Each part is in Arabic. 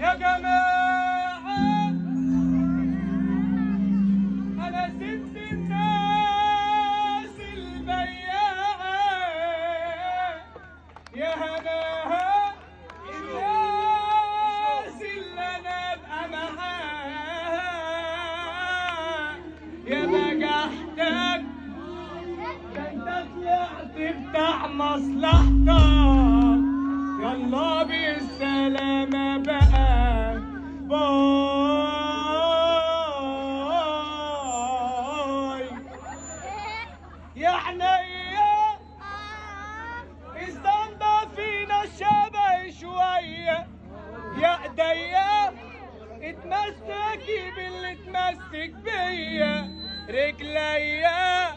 يا جماعة أنا ست الناس البياعة يا هناها الناس اللي أنا أبقى معاها يا بجحتك ده أنت طلعت بتاع مصلحتك يلا بالسلامة بقى باي يا عينيا استنضفينا الشبه شوية يا ايديا اتمسكي باللي اتمسك بيا رجليا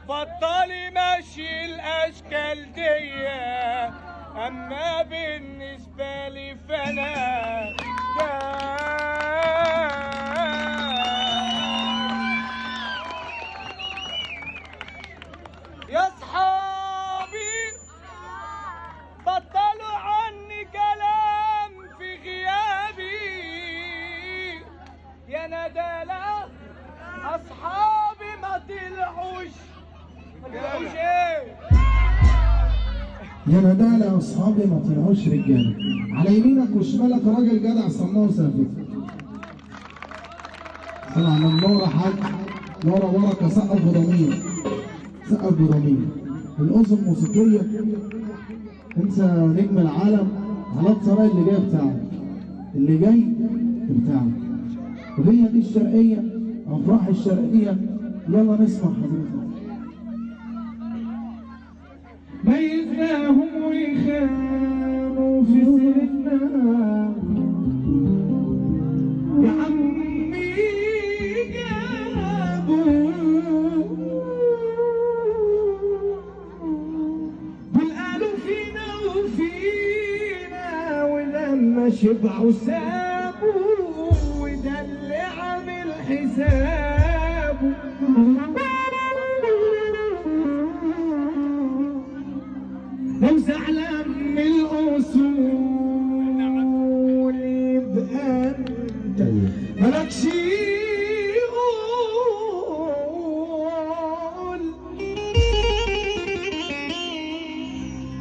بطلي ماشي الاشكال ديا اما بالنسبة لي فانا يا صحابي بطلوا عني كلام في غيابي يا ندالة اصحابي ما طلعوش ايه يا ندالة أصحابي ما طلعوش رجالة. على يمينك وشمالك راجل جدع سماه سافت. طلع من نورة حاج نورة بركة سقف بضمير. سقف بضمير. الأذن موسيقية. أنت نجم العالم. على سراي اللي جاي بتاعك. اللي جاي بتاعك. وهي دي الشرقية أفراح الشرقية. يلا نسمع حضرتك. ميزناهم ويخانوا في سيرتنا يا عمي جابوا دول قالوا فينا وفينا ولما شبعوا سابوا وده اللي عامل حسابه لو زعلان من الأصول يبقى أنت مالكش قول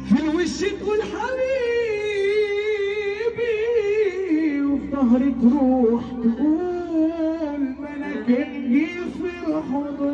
في الوش تقول حبيبي وفي ظهري تروح تقول ما أنا كان جه في الحضور